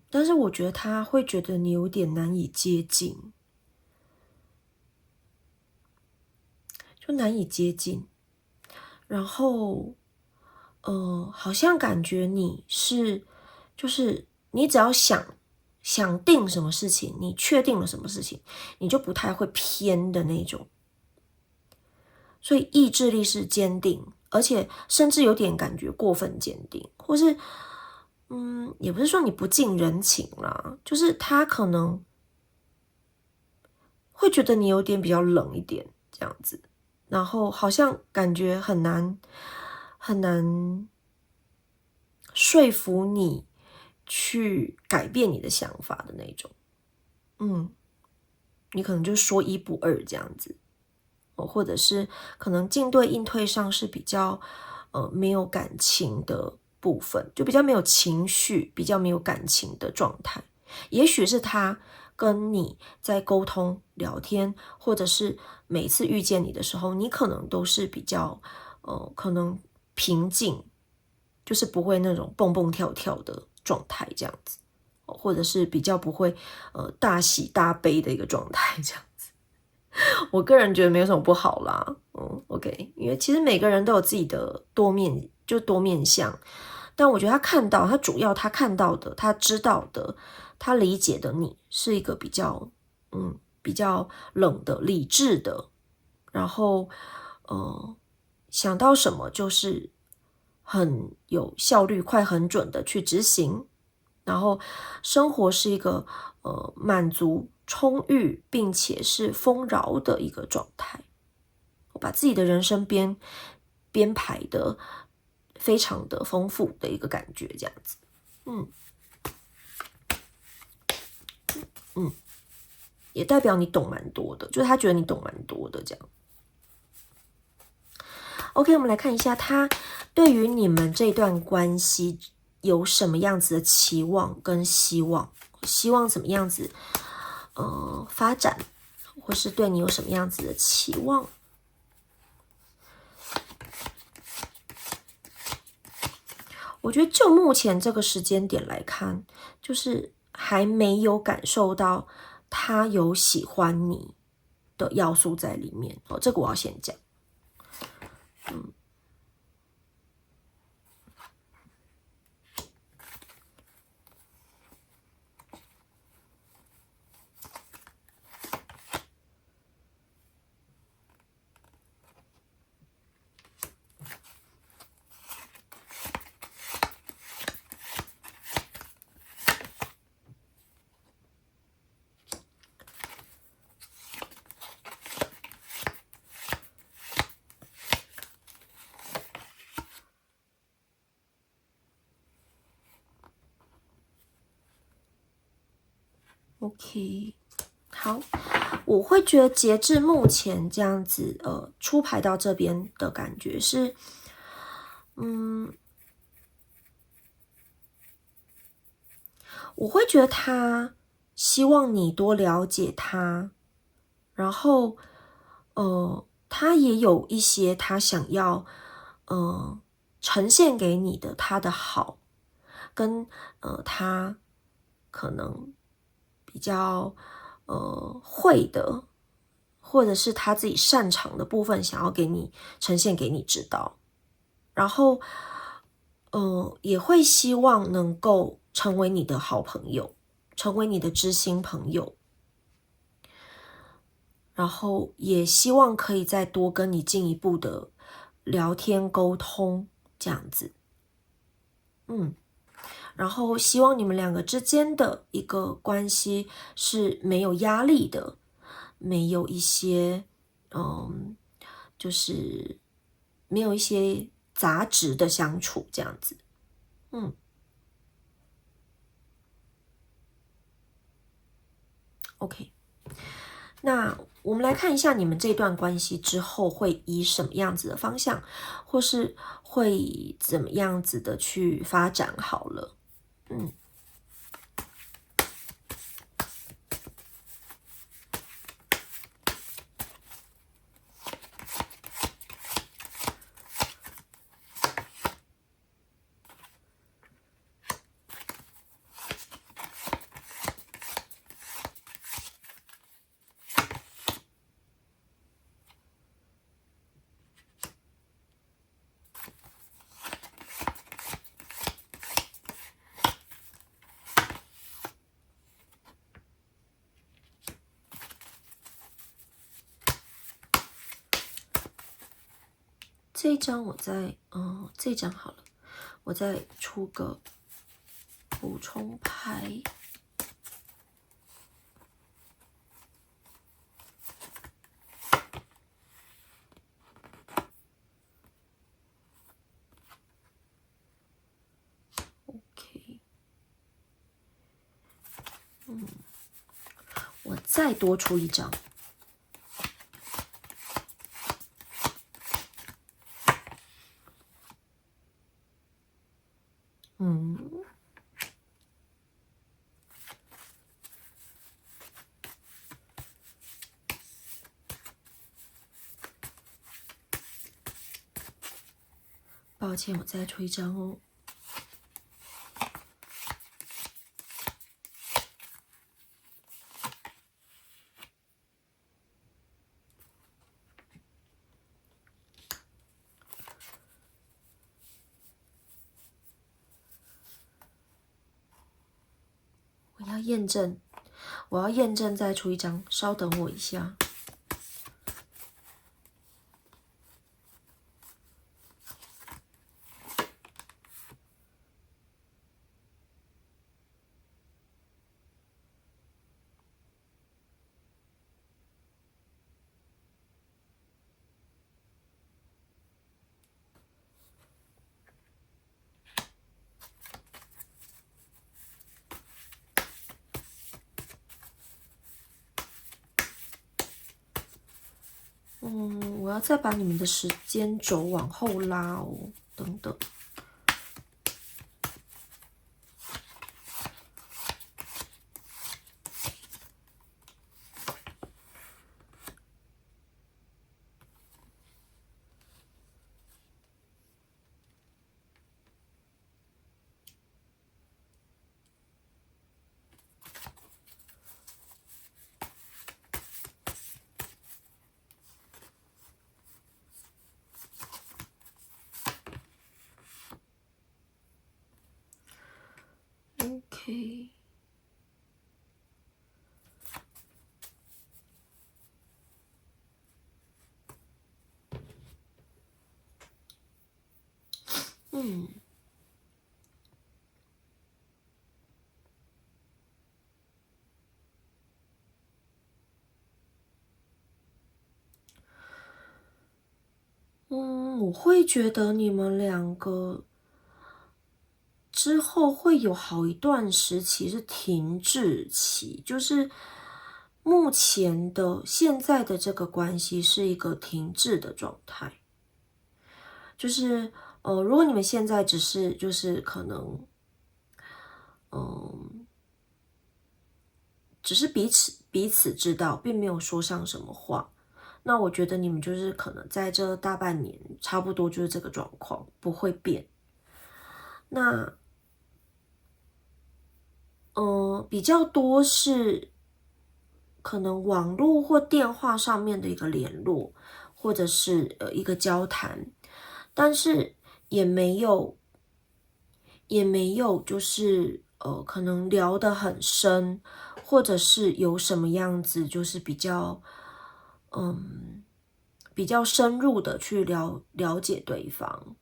但是我觉得他会觉得你有点难以接近，就难以接近。然后，好像感觉你是，就是你只要想定什么事情，你确定了什么事情，你就不太会偏的那种。所以意志力是坚定，而且甚至有点感觉过分坚定，或是也不是说你不近人情啦，就是他可能会觉得你有点比较冷一点这样子，然后好像感觉很难说服你去改变你的想法的那种。你可能就说一不二这样子，或者是可能进对应退上是比较没有感情的部分，就比较没有情绪，比较没有感情的状态。也许是他跟你在沟通聊天，或者是每次遇见你的时候，你可能都是比较可能平静，就是不会那种蹦蹦跳跳的状态这样子，或者是比较不会大喜大悲的一个状态这样子。我个人觉得没有什么不好啦，OK， 因为其实每个人都有自己的多面向，但我觉得他主要他看到的，他知道的，他理解的你是一个比较冷的、理智的，然后想到什么就是很有效率、快很准的去执行，然后生活是一个满足、充裕并且是丰饶的一个状态。我把自己的人生编排的非常的丰富的一个感觉，这样子，也代表你懂蛮多的，就是他觉得你懂蛮多的这样。OK， 我们来看一下他对于你们这段关系有什么样子的期望跟希望，希望怎么样子发展，或是对你有什么样子的期望。我觉得就目前这个时间点来看，就是还没有感受到他有喜欢你的要素在里面。这个我要先讲。OK， 好，我会觉得截至目前这样子，出牌到这边的感觉是，我会觉得他希望你多了解他，然后，他也有一些他想要，呈现给你的他的好，跟他可能比较会的，或者是他自己擅长的部分，想要给你呈现给你知道，然后也会希望能够成为你的好朋友，成为你的知心朋友，然后也希望可以再多跟你进一步的聊天沟通，这样子，然后希望你们两个之间的一个关系是没有压力的，没有一些就是没有一些杂质的相处这样子。OK， 那我们来看一下你们这段关系之后会以什么样子的方向，或是会怎么样子的去发展好了。这一张这一张好了，我再出个补充牌。OK， 我再多出一张。抱歉，我再出一张哦。验证，我要验证再出一张，稍等我一下。我要再把你们的时间轴往后拉哦，等等。OK，我会觉得你们两个之后会有好一段时期是停滞期，就是目前的现在的这个关系是一个停滞的状态。就是如果你们现在只是就是可能只是彼此知道，并没有说上什么话，那我觉得你们就是可能在这大半年差不多就是这个状况，不会变。那比较多是可能网络或电话上面的一个联络，或者是一个交谈，但是也没有就是可能聊得很深，或者是有什么样子就是比较深入的去了解对方。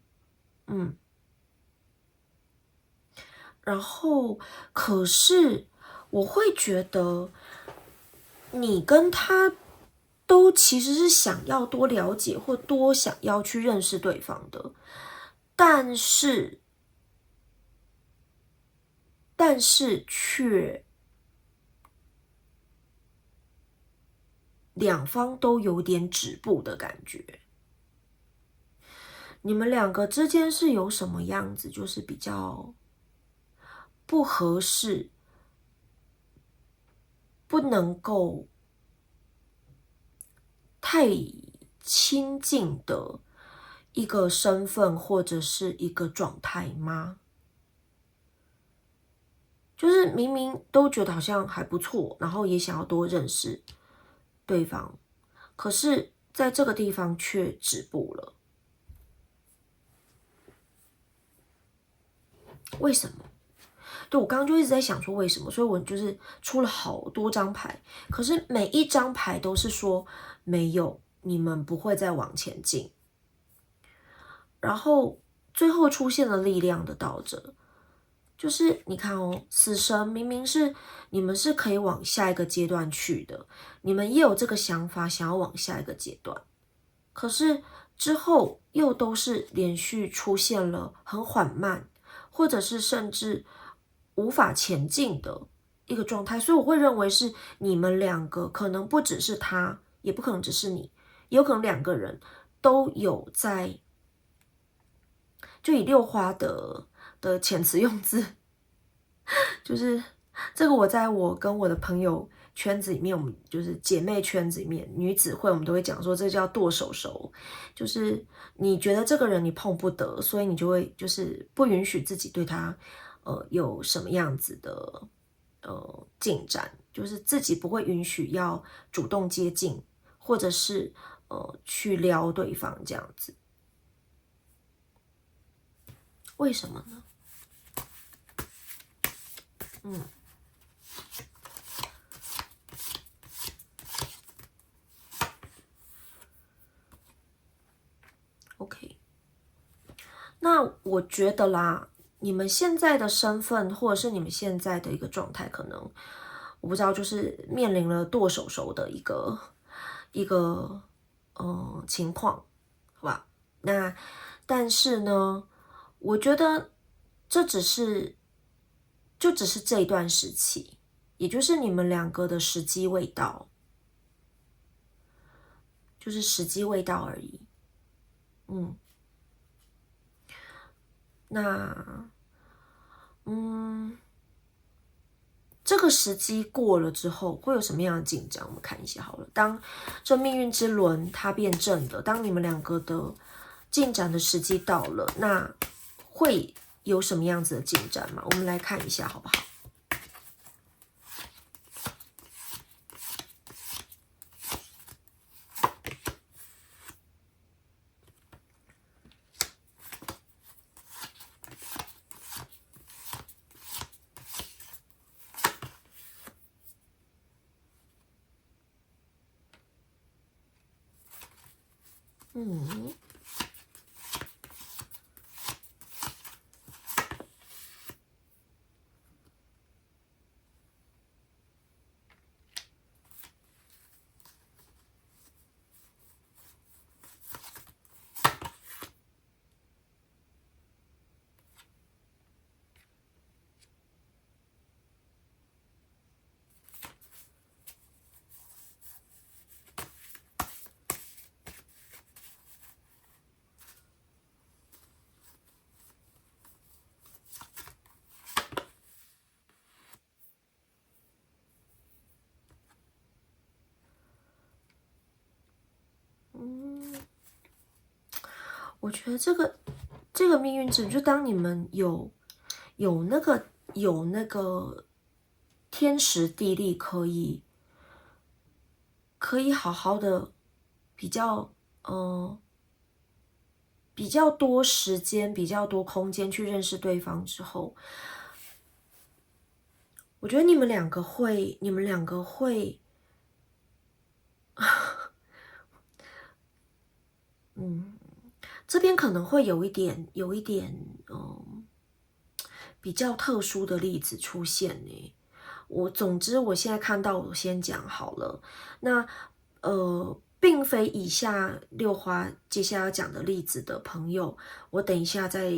然后可是我会觉得你跟他都其实是想要多了解或多想要去认识对方的，但是却两方都有点止步的感觉。你们两个之间是有什么样子，就是比较不合适，不能够太亲近的一个身份或者是一个状态吗？就是明明都觉得好像还不错，然后也想要多认识对方，可是在这个地方却止步了。为什么？对，我刚刚就一直在想说为什么，所以我就是出了好多张牌，可是每一张牌都是说没有，你们不会再往前进。然后最后出现了力量的倒着，就是你看哦，死神明明是你们是可以往下一个阶段去的，你们也有这个想法想要往下一个阶段，可是之后又都是连续出现了很缓慢，或者是甚至无法前进的一个状态，所以我会认为是你们两个可能不只是他，也不可能只是你，也有可能两个人都有在，就以六花的遣词用字，就是这个我在我跟我的朋友圈子里面，我们就是姐妹圈子里面女子会，我们都会讲说这叫剁手手，就是你觉得这个人你碰不得，所以你就会就是不允许自己对他有什么样子的进展，就是自己不会允许要主动接近，或者是去撩对方这样子。为什么呢？ OK， 那我觉得啦，你们现在的身份或者是你们现在的一个状态，可能我不知道，就是面临了剁手手的一个情况，好吧？那但是呢，我觉得这只是这一段时期，也就是你们两个的时机未到，就是时机未到而已。那这个时机过了之后，会有什么样的进展？我们看一下好了。当这命运之轮它变正了，当你们两个的进展的时机到了，那会有什么样子的进展吗？我们来看一下好不好？我觉得这个命运之轮，就当你们有那个天时地利，可以好好的比较多时间、比较多空间去认识对方之后，我觉得你们两个会，这边可能会有一点，比较特殊的例子出现呢。总之我现在看到，我先讲好了。那并非以下六花接下来要讲的例子的朋友，我等一下再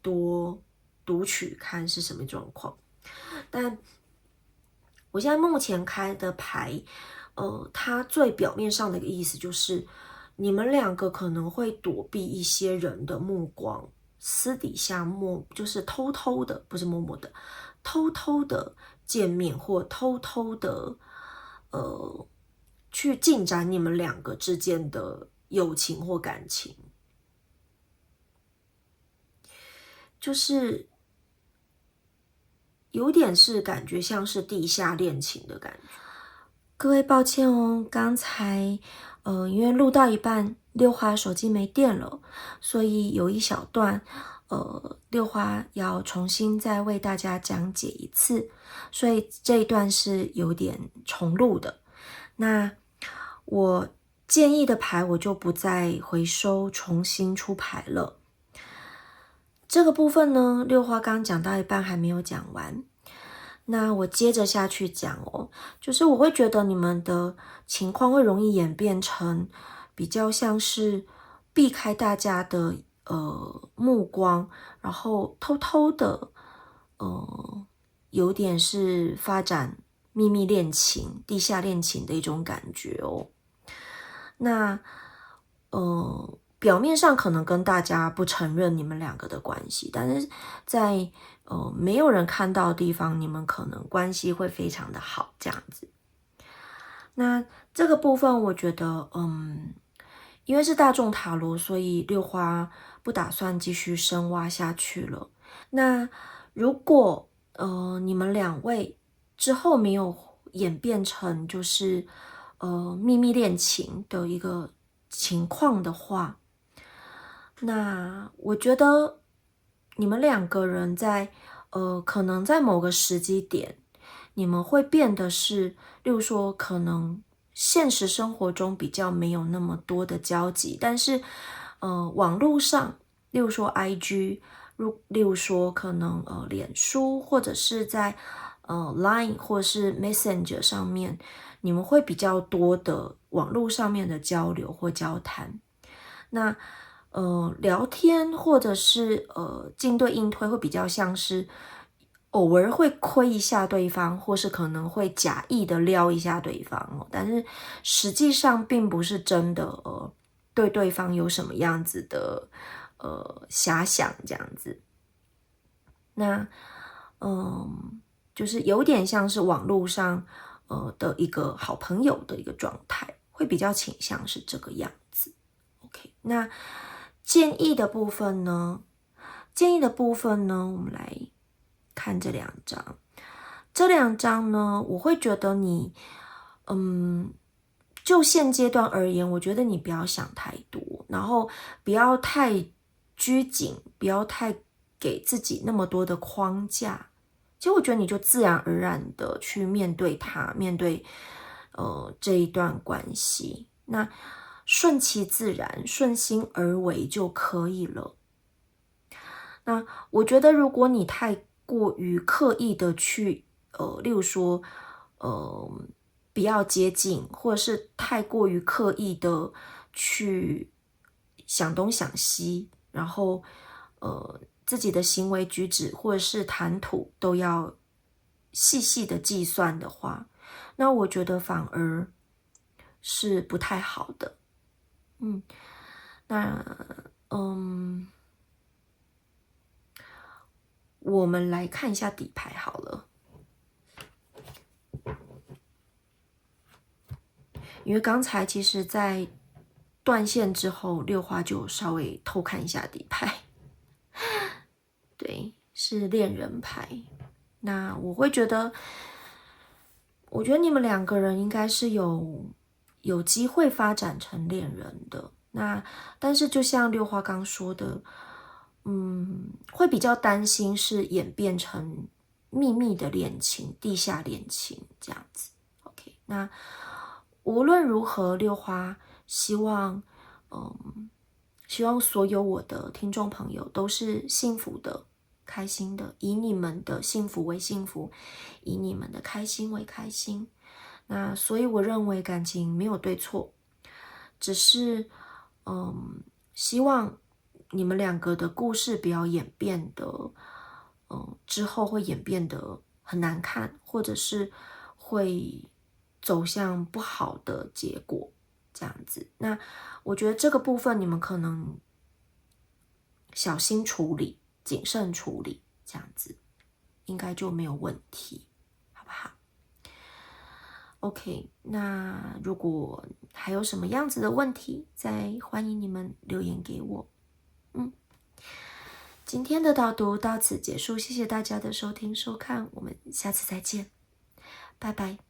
多读取看是什么状况。但我现在目前开的牌，它最表面上的一个意思就是，你们两个可能会躲避一些人的目光，私底下就是偷偷的，不是默默的，偷偷的见面或偷偷的去进展你们两个之间的友情或感情，就是有点是感觉像是地下恋情的感觉。各位抱歉哦，刚才因为录到一半，六花手机没电了，所以有一小段六花要重新再为大家讲解一次，所以这一段是有点重录的。那我建议的牌我就不再回收重新出牌了。这个部分呢，六花刚讲到一半还没有讲完。那我接着下去讲哦，就是我会觉得你们的情况会容易演变成比较像是避开大家的目光，然后偷偷的有点是发展秘密恋情、地下恋情的一种感觉哦。那表面上可能跟大家不承认你们两个的关系，但是在没有人看到的地方，你们可能关系会非常的好，这样子。那这个部分我觉得，因为是大众塔罗，所以六花不打算继续深挖下去了。那如果你们两位之后没有演变成就是秘密恋情的一个情况的话，那我觉得你们两个人在可能在某个时机点，你们会变得是，例如说可能现实生活中比较没有那么多的交集，但是网络上，例如说 IG，例如说可能脸书，或者是在Line 或是 Messenger 上面，你们会比较多的网络上面的交流或交谈。那聊天或者是进对应推会比较像是偶尔会亏一下对方，或是可能会假意的撩一下对方哦，但是实际上并不是真的对对方有什么样子的遐想这样子。那就是有点像是网络上的一个好朋友的一个状态，会比较倾向是这个样子。OK， 那建议的部分呢？我们来看这两张。这两张呢，我会觉得你，就现阶段而言，我觉得你不要想太多，然后不要太拘谨，不要太给自己那么多的框架。其实我觉得你就自然而然的去面对它，面对这一段关系，那顺其自然，顺心而为就可以了。那我觉得如果你太过于刻意的去例如说不要接近，或者是太过于刻意的去想东想西，然后自己的行为举止或者是谈吐都要细细的计算的话，那我觉得反而是不太好的。那我们来看一下底牌好了，因为刚才其实在断线之后，六花就稍微偷看一下底牌。对，是恋人牌。那我会觉得，我觉得你们两个人应该是有机会发展成恋人的。那但是就像六花刚说的，会比较担心是演变成秘密的恋情、地下恋情这样子。OK， 那无论如何，六花希望所有我的听众朋友都是幸福的、开心的，以你们的幸福为幸福，以你们的开心为开心。那所以我认为感情没有对错，只是希望你们两个的故事不要演变的之后会演变得很难看，或者是会走向不好的结果这样子。那我觉得这个部分你们可能小心处理，谨慎处理这样子应该就没有问题，好不好？ OK， 那如果还有什么样子的问题，再欢迎你们留言给我。今天的导读到此结束，谢谢大家的收听收看，我们下次再见，拜拜。